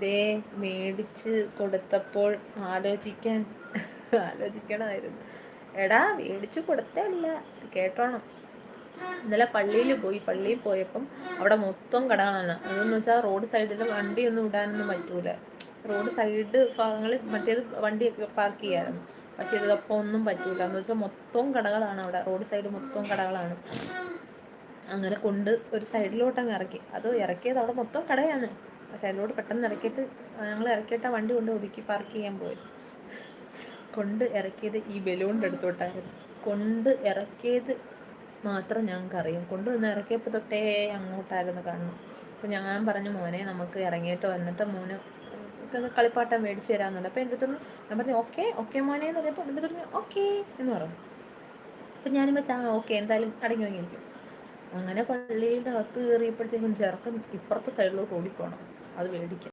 ദേ മേടിച്ച് കൊടുത്തപ്പോൾ ആലോചിക്കണമായിരുന്നു. എടാ മേടിച്ച് കൊടുത്തേ അല്ല, കേട്ടോണം. ഇന്നലെ പള്ളിയിൽ പോയപ്പം അവിടെ മൊത്തം കടകളാണ്. അതെന്ന് വെച്ചാൽ റോഡ് സൈഡിൽ വണ്ടിയൊന്നും ഇടാനൊന്നും പറ്റൂല. റോഡ് സൈഡ് ഭാഗങ്ങളിൽ മറ്റേത് വണ്ടിയൊക്കെ പാർക്ക് ചെയ്യാമായിരുന്നു. പക്ഷെ ഇതിപ്പോൾ ഒന്നും പറ്റൂല. എന്ന് വെച്ചാൽ മൊത്തം കടകളാണ് അവിടെ. റോഡ് സൈഡ് മൊത്തം കടകളാണ്. അങ്ങനെ കൊണ്ട് ഒരു സൈഡിലോട്ട് അങ്ങ് ഇറക്കി. അത് ഇറക്കിയത് അവിടെ മൊത്തം കടയാണ്. സൈഡിലോട്ട് പെട്ടെന്ന് ഇറക്കിയിട്ട് ഞങ്ങൾ ഇറക്കിയിട്ട് ആ വണ്ടി കൊണ്ട് ഒതുക്കി പാർക്ക് ചെയ്യാൻ പോയി. കൊണ്ട് ഇറക്കിയത് ഈ ബലൂണിൻ്റെ അടുത്തോട്ടായിരുന്നു. കൊണ്ട് ഇറക്കിയത് മാത്രം ഞങ്ങൾക്ക് അറിയാം. കൊണ്ടുവന്ന് ഇറക്കിയപ്പോൾ തൊട്ടേ അങ്ങോട്ടായിരുന്നു കാണുന്നത്. അപ്പോൾ ഞാൻ പറഞ്ഞു, മോനെ നമുക്ക് ഇറങ്ങിയിട്ട് വന്നിട്ട് മോന് ഒന്ന് കളിപ്പാട്ടം മേടിച്ച് തരാമെന്നുണ്ട്. അപ്പോൾ എൻ്റെ അടുത്തൊന്ന് ഞാൻ പറഞ്ഞു ഓക്കെ മോനെ എന്ന് പറഞ്ഞപ്പോൾ എൻ്റെ അടുത്ത് ഓക്കെ എന്ന് പറഞ്ഞു. അപ്പം ഞാനും വെച്ചാൽ ഓക്കെ എന്തായാലും അടങ്ങി വന്നിരിക്കും. അങ്ങനെ പള്ളിയുടെ അകത്ത് കയറിയപ്പോഴത്തേക്കും ചെറുക്കൻ ഇപ്പുറത്തെ സൈഡിലോട്ട് ഓടിപ്പോണം അത് മേടിക്കാം.